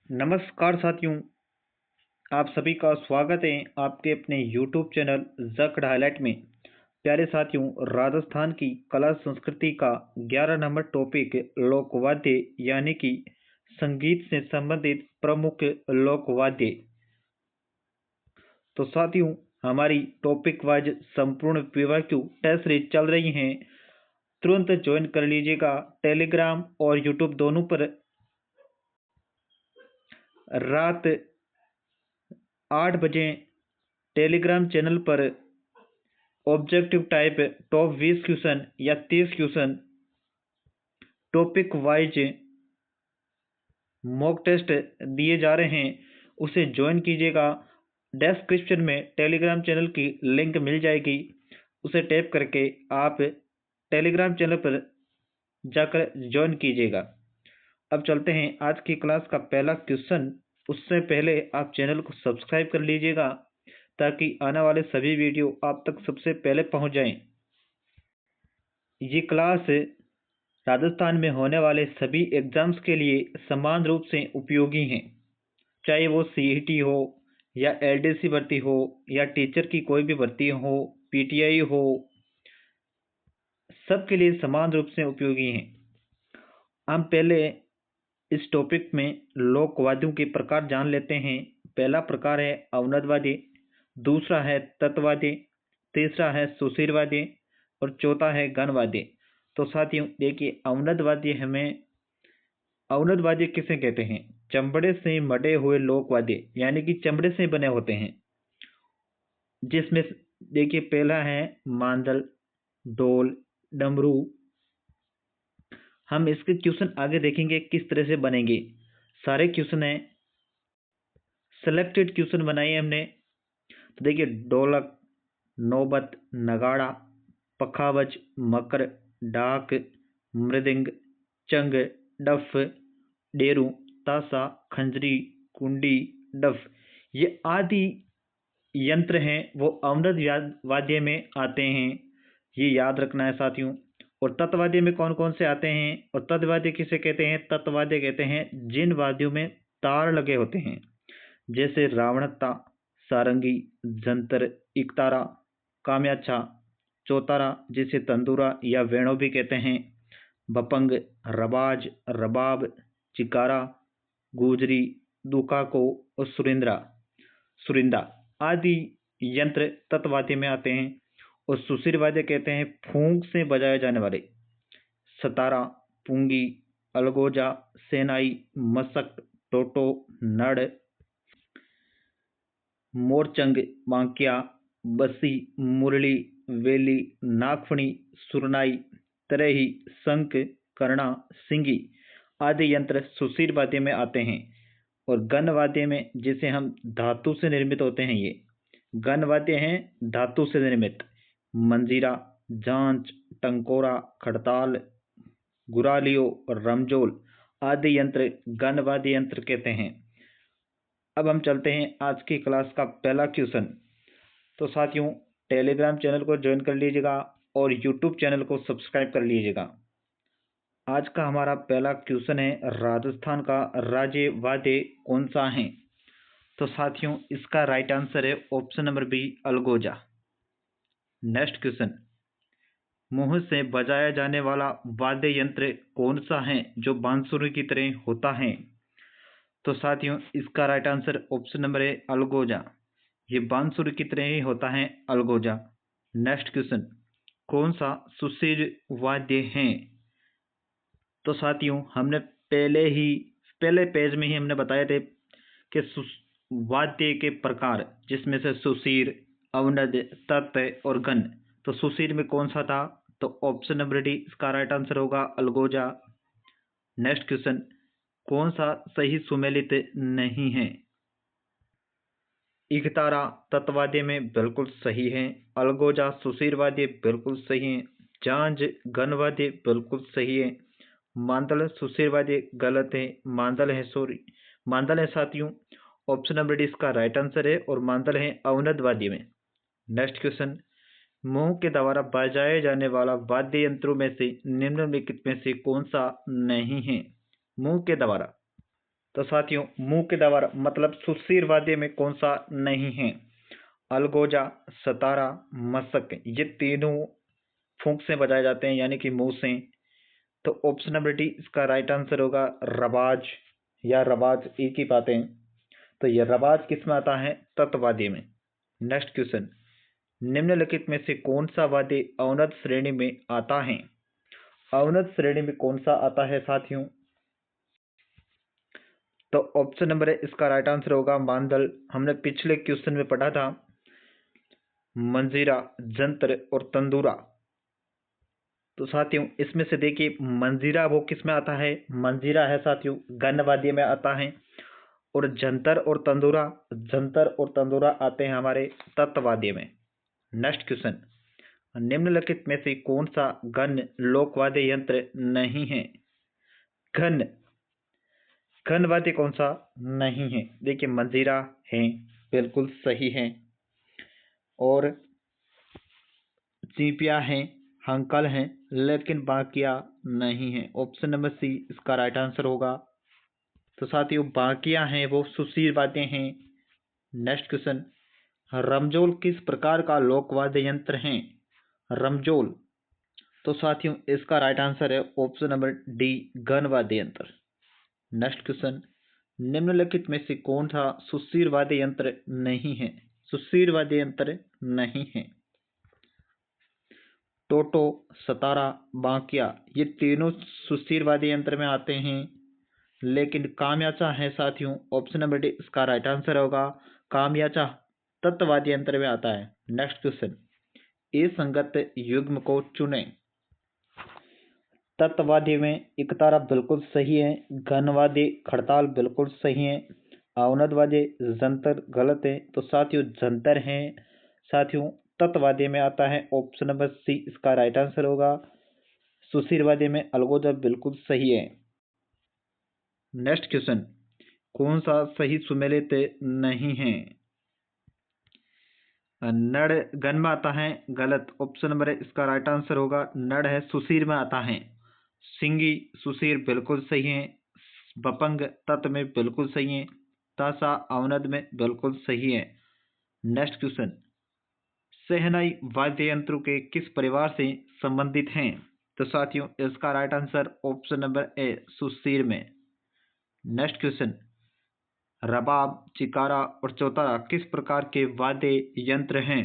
नमस्कार साथियों, आप सभी का स्वागत है आपके अपने YouTube चैनल जकड़ हाईलाइट में। प्यारे साथियों, राजस्थान की कला संस्कृति का 11 नंबर टॉपिक लोकवाद्य यानी कि संगीत से संबंधित प्रमुख लोकवाद्य। तो साथियों, हमारी टॉपिक वाइज संपूर्ण PYQ टेस्ट सीरीज चल रही हैं। तुरंत ज्वाइन कर लीजिएगा टेलीग्राम और YouTube दोनों पर। रात 8 बजे टेलीग्राम चैनल पर ऑब्जेक्टिव टाइप टॉप 20 क्वेश्चन या 30 question topic wise mock test दिए जा रहे हैं, उसे ज्वाइन कीजिएगा। डिस्क्रिप्शन में टेलीग्राम चैनल की लिंक मिल जाएगी, उसे टैप करके आप टेलीग्राम चैनल पर जाकर ज्वाइन कीजिएगा। अब चलते हैं आज की क्लास का पहला क्वेश्चन। उससे पहले आप चैनल को सब्सक्राइब कर लीजिएगा ताकि आने वाले सभी वीडियो आप तक सबसे पहले पहुंच जाएं। ये क्लास राजस्थान में होने वाले सभी एग्जाम्स के लिए समान रूप से उपयोगी हैं, चाहे वो CET हो या LDC भर्ती हो या टीचर की कोई भी भर्ती हो, PTI हो, सबके लिए समान रूप से उपयोगी हैं। हम पहले इस टॉपिक में लोकवाद्यों के प्रकार जान लेते हैं। पहला प्रकार है अवनदवाद्य, दूसरा है तत्वाद्य, तीसरा है सुशीरवाद्य और चौथा है गणवाद्य। तो साथियों देखिए, अवनदवाद्य किसे कहते हैं? चमड़े से मढ़े हुए लोकवाद्य यानी कि चमड़े से बने होते हैं, जिसमें देखिए पहला है मांदल, ढोल, डमरू। हम इसके क्वेश्चन आगे देखेंगे किस तरह से बनेंगे। सारे क्वेश्चन हैं, सिलेक्टेड क्वेश्चन बनाए हमने। तो देखिए, ढोलक, नौबत, नगाड़ा, पखावज, मकर, डाक, मृदंग, चंग, डफ, डेरू, तासा, खंजरी, कुंडी, डफ, ये आदि यंत्र हैं वो अवनद वाद्य में आते हैं। ये याद रखना है साथियों। और तत्वाद्य में कौन कौन से आते हैं? और तत्वाद्य किसे कहते हैं? तत्वाद्य कहते हैं जिन वाद्यों में तार लगे होते हैं, जैसे रावणत्ता, सारंगी, जंतर, इकतारा, काम्याच्छा, चौतारा जिसे तंदूरा या वेणु भी कहते हैं, बपंग, रबाज, रबाब, चिकारा, गुजरी, दुकाको और सुरिंदा आदि यंत्र तत्वाद्य में आते हैं। और सुशीरवाद्य कहते हैं फूंक से बजाए जाने वाले, सतारा, पुंगी, अलगोजा, सेनाई, मसक, टोटो, नड़, मोरचंग, मांकिया, बसी, मुरली, वेली, नागफणी, सुरनाई, तरेही, शंख, कर्णा, सिंगी आदि यंत्र सुशीर वाद्य में आते हैं। और गण वाद्य में, जिसे हम धातु से निर्मित होते हैं, ये गण वाद्य हैं धातु से निर्मित। मंजीरा, जांच, टंकोरा, खड़ताल, गुरालियो और रमजोल आदि यंत्र गण वाद्य यंत्र कहते हैं। अब हम चलते हैं आज की क्लास का पहला क्वेश्चन। तो साथियों टेलीग्राम चैनल को ज्वाइन कर लीजिएगा और यूट्यूब चैनल को सब्सक्राइब कर लीजिएगा। आज का हमारा पहला क्वेश्चन है, राजस्थान का राज्य वाद्य कौन सा है? तो साथियों इसका राइट आंसर है option number B, algoza. Next question, मुंह से बजाया जाने वाला वाद्य यंत्र कौन सा है जो बांसुरी की तरह होता है? तो साथियों इसका राइट आंसर ऑप्शन नंबर है अलगोजा। ये बांसुरी की तरह ही होता है अलगोजा। नेक्स्ट क्वेश्चन, कौन सा सुशीर वाद्य है? तो साथियों हमने पहले पेज में ही हमने बताए थे कि वाद्य के प्रकार, जिसमें से सुशीर, अवनद, तत्व और गण। तो सुशीर में कौन सा था? तो ऑप्शन नंबर डी इसका राइट आंसर होगा, अलगोजा। नेक्स्ट क्वेश्चन, कौन सा सही सुमेलित नहीं है? इकतारा तत्वाद्य में बिल्कुल सही है, अलगोजा सुशीरवाद्य बिल्कुल सही है, झांझ गणवाद्य बिल्कुल सही है, मांदल सुशीरवाद्य गलत है, मांदल है साथियों। ऑप्शन नंबर डी इसका राइट आंसर है और मांदल है अवनद वाद्य में। नेक्स्ट क्वेश्चन, मुंह के द्वारा बजाए जाने वाला वाद्य यंत्रों में से निम्नलिखित में से कौन सा नहीं है? मुंह के द्वारा। तो साथियों मुंह के द्वारा मतलब सुशीर वाद्य में कौन सा नहीं है? अलगोजा, सतारा, मशक, ये तीनों फूंक से बजाए जाते हैं यानी कि मुंह से। तो ऑप्शन नंबर डी इसका राइट आंसर होगा रबाज या रबाज, एक ही बात है। तो यह रबाज किस में आता है? तत्वाद्य में। नेक्स्ट क्वेश्चन, निम्नलिखित में से कौन सा वाद्य अवनत श्रेणी में आता है? अवनत श्रेणी में कौन सा आता है साथियों? तो ऑप्शन नंबर है इसका राइट आंसर होगा मांदल। हमने पिछले क्वेश्चन में पढ़ा था मंजीरा, जंतर और तंदूरा। तो साथियों इसमें से देखिए मंजीरा वो किस में आता है? मंजीरा है साथियों गण वाद्य में आता है। और जंतर और तंदूरा आते हैं हमारे तत्वाद्य में। नेक्स्ट क्वेश्चन, निम्नलिखित में से कौन सा गण लोकवाद्य यंत्र नहीं है? घन वाद्य कौन सा नहीं है? देखिए मंजीरा है, बिल्कुल सही है। और चीपिया है, हंकल है, लेकिन बाकिया नहीं है। ऑप्शन नंबर सी इसका राइट आंसर होगा। तो साथियों बाकिया हैं वो सुशीर वाद्य हैं। नेक्स्ट क्वेश्चन, रमजोल किस प्रकार का लोकवाद्य यंत्र है? रमजोल, तो साथियों इसका राइट आंसर है ऑप्शन नंबर डी घन वाद्य यंत्र। नेक्स्ट क्वेश्चन, निम्नलिखित में से कौन सा सुशीर वाद्य यंत्र नहीं है? सुशीर वाद्य यंत्र नहीं है। टोटो, सतारा, बांकिया, ये तीनों सुशीर वाद्य यंत्र में आते हैं। लेकिन कामयाचा है साथियों, ऑप्शन नंबर डी इसका राइट आंसर होगा। कामयाचा तत्वाद्य यंत्र में आता है। नेक्स्ट क्वेश्चन, ए संगत युग्म को चुने। तत्वाद्य में एकतारा बिल्कुल सही है, घनवाद्य खड़ताल बिल्कुल सही है, अवनद वाद्य जंतर गलत है। तो साथियों जंतर है साथियों तत्वाद्य में आता है। ऑप्शन नंबर सी इसका राइट आंसर होगा। सुशीर वाद्य में अलगोजा बिल्कुल सही है। नेक्स्ट क्वेश्चन, कौन सा सही सुमेलित नहीं है? नड़ गण में आता है, गलत। ऑप्शन नंबर है इसका राइट आंसर होगा नड़ है, सुशीर में आता है। सिंगी सुशीर बिल्कुल सही है। बपंग तत् में बिल्कुल सही है। तासा अवनद में बिल्कुल सही है। नेक्स्ट क्वेश्चन, सहनाई वाद्य यंत्रों के किस परिवार से संबंधित हैं? तो साथियों इसका right answer option number A सुशीर में। नेक्स्ट क्वेश्चन, रबाब, चिकारा और चौतारा किस प्रकार के वाद्य यंत्र हैं?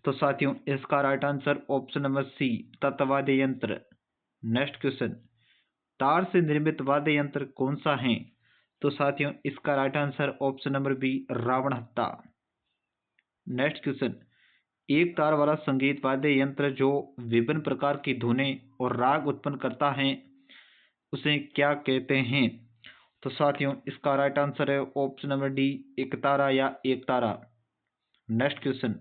तो साथियों इसका right answer option number C तत्वाद्य यंत्र। नेक्स्ट क्वेश्चन, तार से निर्मित वाद्य यंत्र कौन सा है? तो साथियों इसका right answer option number B ravanahatha. Next question, एक तार वाला संगीत वाद्य यंत्र जो विभिन्न प्रकार की धुनें और राग उत्पन्न करता है उसे क्या कहते हैं? तो साथियों इसका राइट आंसर है ऑप्शन नंबर डी एक तारा या एक तारा। नेक्स्ट क्वेश्चन,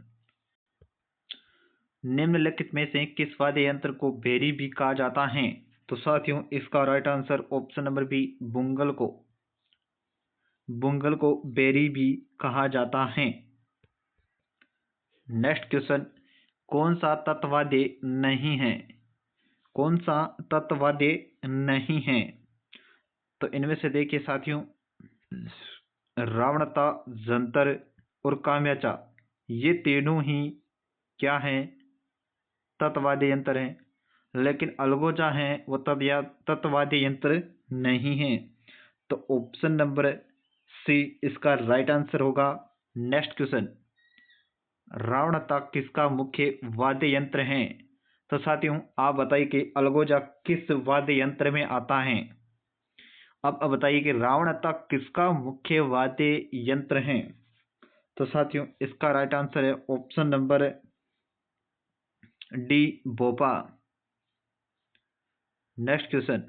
निम्नलिखित में से किस वाद्य यंत्र को बेरी भी कहा जाता है? तो साथियों इसका right answer option number B बुंगल को बेरी भी कहा जाता है। नेक्स्ट क्वेश्चन, कौन सा तत्वाद्य नहीं है? कौन सा तत्वाद्य नहीं है? तो इनमें से देखिए साथियों रावणता, जंतर और काम्याचा, ये तीनों ही क्या हैं? तत्वाद्य यंत्र हैं। लेकिन अलगोजा है वो तत्वाद्य यंत्र नहीं है। तो ऑप्शन नंबर सी इसका राइट आंसर होगा। नेक्स्ट क्वेश्चन, रावणता किसका मुख्य वाद्य यंत्र है? तो साथियों आप बताइए कि अलगोजा किस वाद्य यंत्र में आता है? अब बताइए कि रावणता किसका मुख्य वाद्य यंत्र है? तो साथियों इसका राइट आंसर है ऑप्शन नंबर डी भोपा। नेक्स्ट क्वेश्चन,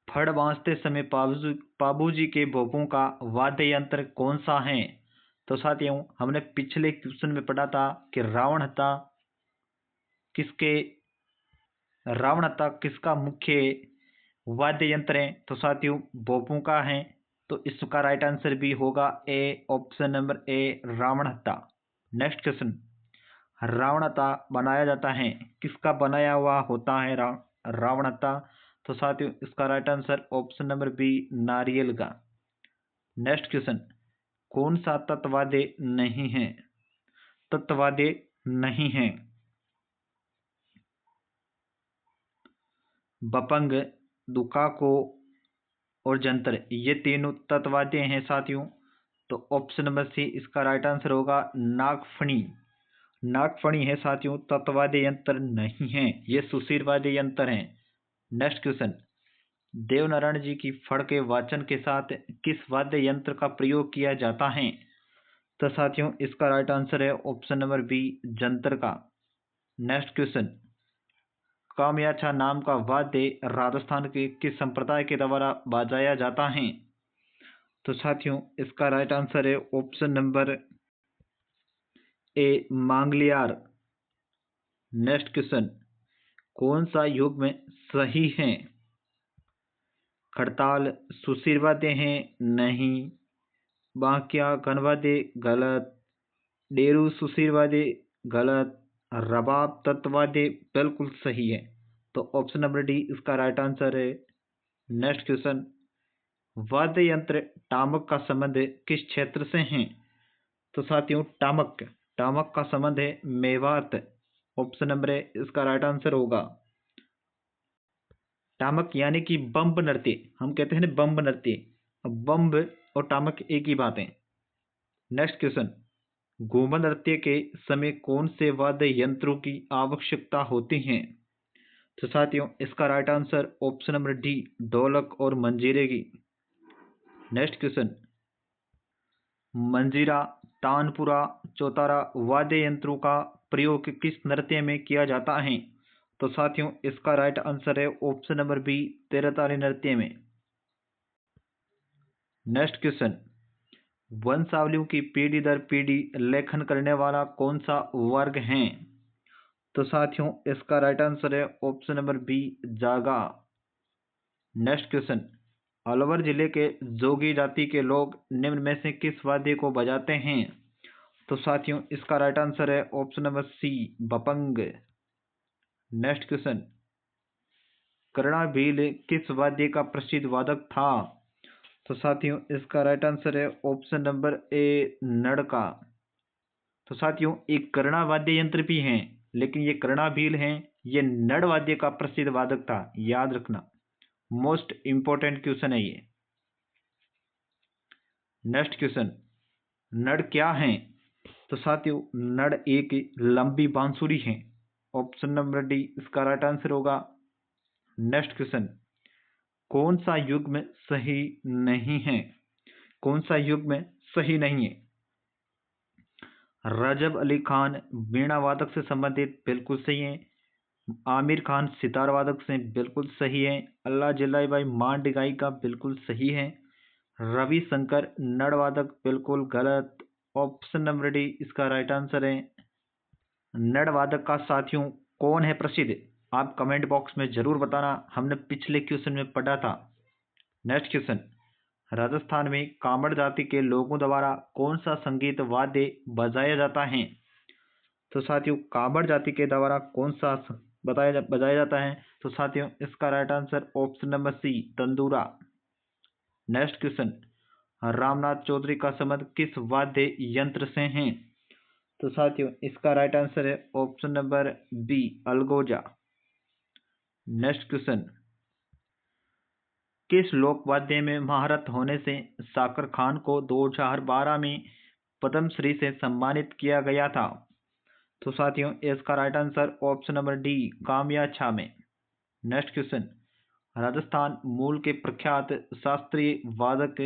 फड़ बांधते समय पाबूजी के भोपों का वाद्य यंत्र कौन सा है? तो साथियों हमने पिछले क्वेश्चन में पढ़ा था कि रावणता किसका मुख्य वाद्य यंत्र है? तो साथियों भोपों का है। तो इसका राइट आंसर भी होगा A, option number A ravanahatha. Next question, ravanahatha बनाया जाता है, किसका बनाया हुआ होता है रावणहत्ता? तो साथियों इसका right answer option number B नारियल का। नेक्स्ट क्वेश्चन, कौन सा तत्वादे नहीं है? तत्वादे नहीं है। बपंग, दुकाको और जंतर, ये तीनों तत्वादे हैं साथियों। तो ऑप्शन नंबर सी इसका राइट आंसर होगा नागफणी। नागफणी है साथियों, तत्वादे यंत्र नहीं है, ये सुशीरवादी यंत्र हैं। नेक्स्ट क्वेश्चन, देवनारायण जी की फड़ के वाचन के साथ किस वाद्य यंत्र का प्रयोग किया जाता है? तो साथियों इसका राइट आंसर है ऑप्शन नंबर बी जंतर का। नेक्स्ट क्वेश्चन, कामयाछा नाम का वाद्य राजस्थान के किस संप्रदाय के द्वारा बजाया जाता है? तो साथियों इसका राइट आंसर है option number A Manganiyar. Next question, कौन सा युग में सही है? खड़ताल सुशीरवाद्य हैं? नहीं। बांकिया घनवाद्य गलत। डेरू सुशीरवाद्य गलत। रबाब तत्वाद्य बिल्कुल सही है। तो ऑप्शन नंबर डी इसका राइट आंसर है। नेक्स्ट क्वेश्चन, वाद्य यंत्र टामक का संबंध किस क्षेत्र से है? तो साथियों टामक का संबंध है मेवात। ऑप्शन नंबर ए इसका राइट आंसर होगा। टामक यानी कि बम्ब नृत्य, हम कहते हैं ना बम्ब नृत्य। अब बम्ब और टामक एक ही बात है। नेक्स्ट क्वेश्चन, घूमर नृत्य के समय कौन से वाद्य यंत्रों की आवश्यकता होती है? तो साथियों इसका right answer option number D ढोलक और मंजीरे की। नेक्स्ट क्वेश्चन, मंजीरा, तानपुरा, चौतारा वाद्य यंत्रों का प्रयोग किस नृत्य में किया जाता है? तो साथियों इसका राइट आंसर है ऑप्शन नंबर बी तेरताली नृत्य में। नेक्स्ट क्वेश्चन, वंशावलियों की पीढ़ी दर पीढ़ी लेखन करने वाला कौन सा वर्ग है? तो साथियों इसका राइट आंसर है ऑप्शन नंबर बी जागा। नेक्स्ट क्वेश्चन, अलवर जिले के जोगी जाति के लोग निम्न में से किस वाद्य को बजाते हैं? तो साथियों इसका राइट आंसर है option number C bhapang. Next question, Karna Bhil किस वाद्य का प्रसिद्ध वादक था? तो साथियों इसका राइट आंसर है ऑप्शन नंबर ए नड़ का। तो साथियों एक कर्णा वाद्य यंत्र भी हैं, लेकिन ये कर्णाभील हैं, ये नड़ वाद्य का प्रसिद्ध वादक था, याद रखना, मोस्ट इंपॉर्टेंट क्वेश्चन है ये। नेक्स्ट क्वेश्चन, नड़ क्या है? तो साथियों नड़ एक लंबी बांसुरी है। ऑप्शन नंबर डी इसका राइट आंसर होगा। नेक्स्ट क्वेश्चन, कौन सा युग में सही नहीं है? कौन सा युग में सही नहीं है? रजब अली खान वीणा वादक से संबंधित बिल्कुल सही है। आमिर खान सितार वादक से बिल्कुल सही है। अल्लाह जलाई भाई मांड गायिका बिल्कुल सही है। रवि शंकर नड़ वादक बिल्कुल गलत। ऑप्शन नंबर डी इसका राइट आंसर है। नड़ वादक का साथियों कौन है प्रसिद्ध? आप कमेंट बॉक्स में जरूर बताना, हमने पिछले क्वेश्चन में पढ़ा था। नेक्स्ट क्वेश्चन, राजस्थान में कामड़ जाति के लोगों द्वारा कौन सा संगीत वाद्य बजाया जाता है? तो साथियों कामड़ जाति के द्वारा कौन सा बजाया जाता है? तो साथियों इसका right answer option number C tandura. Next question, Ramnath Chaudhary का संबंध किस वाद्य यंत्र से है? तो साथियों इसका राइट आंसर है option number B algoza. Next question, किस लोक वाद्य में महारत होने से साकर खान को 2012 में पद्मश्री से सम्मानित किया गया था? तो साथियों इसका right answer option number D kamaicha में। नेक्स्ट क्वेश्चन, राजस्थान मूल के प्रख्यात शास्त्रीय वादक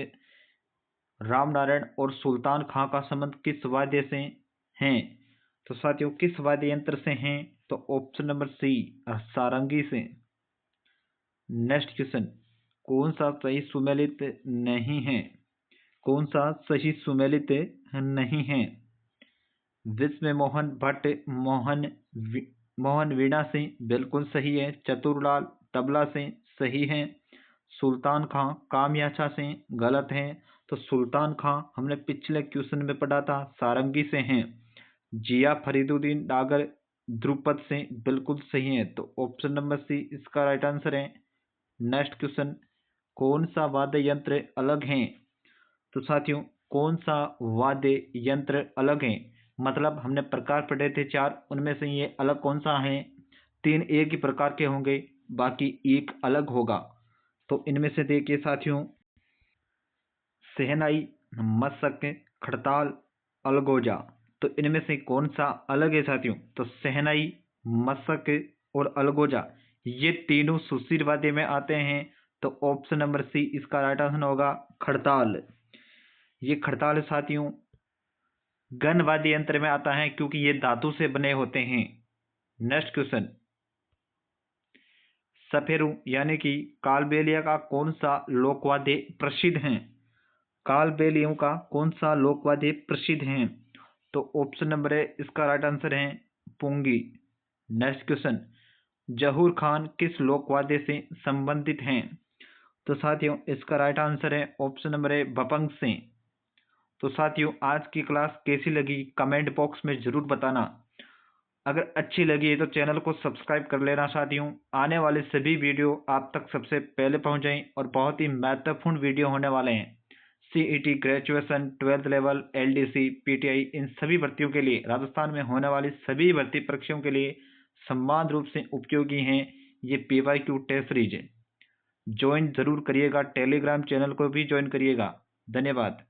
रामनारायण और सुल्तान खां का संबंध किस वाद्य से है? तो साथियों किस वाद्य यंत्र से हैं? तो ऑप्शन नंबर सी सारंगी से। नेक्स्ट क्वेश्चन, कौन सा सही सुमेलित नहीं है? कौन सा सही सुमेलित नहीं है? विस्मय मोहन भट्ट मोहन वीणा से बिल्कुल सही है। चतुरलाल तबला से सही है। सुल्तान खां कामयाछा से गलत है। तो सुल्तान खां हमने पिछले क्वेश्चन में पढ़ा था सारंगी से हैं। जिया फरीदुद्दीन डागर ध्रुपद से बिल्कुल सही है। तो ऑप्शन नंबर सी इसका राइट आंसर है। नेक्स्ट क्वेश्चन, कौन सा वाद्य यंत्र अलग है? तो साथियों कौन सा वाद्य यंत्र अलग है, मतलब हमने प्रकार पढ़े थे 4, उनमें से ये अलग कौन सा है? 3 एक ही प्रकार के होंगे, बाकी एक अलग होगा। तो इनमें से देखिए साथियों, शहनाई, मशक, खड़ताल, अलगोजा। तो इनमें से कौन सा अलग है साथियों? तो शहनाई, मशक और अलगोजा ये तीनों सुशीर वाद्य में आते हैं। तो ऑप्शन नंबर सी इसका राइट आंसर होगा, खड़ताल। ये खड़ताल साथियों गण वाद्य यंत्र में आता है क्योंकि ये धातु से बने होते हैं। नेक्स्ट क्वेश्चन, सफेरू यानी कि कालबेलिया का कौन सा लोकवाद्य प्रसिद्ध है? कालबेलियों का कौन सा लोकवाद्य प्रसिद्ध है? तो ऑप्शन नंबर ए इसका राइट आंसर है, पुंगी। नेक्स्ट क्वेश्चन, जहूर खान किस लोकवाद्य से संबंधित हैं? तो साथियों इसका राइट आंसर है ऑप्शन नंबर ए, बपंग से। तो साथियों आज की क्लास कैसी लगी कमेंट बॉक्स में जरूर बताना। अगर अच्छी लगी है तो चैनल को सब्सक्राइब कर लेना साथियों। आने वाले सभी वीडियो आप तक सबसे पहले पहुंच जाएं और बहुत ही महत्वपूर्ण वीडियो होने वाले हैं। CET, graduation, 12th level, LDC, PTI, इन सभी भर्तियों के लिए, राजस्थान में होने वाली सभी भर्ती परीक्षाओं के लिए समान रूप से उपयोगी हैं ये पीवाईक्यू टेस्ट सीरीज। ज्वाइन जरूर करिएगा, टेलीग्राम चैनल को भी ज्वाइन करिएगा। धन्यवाद।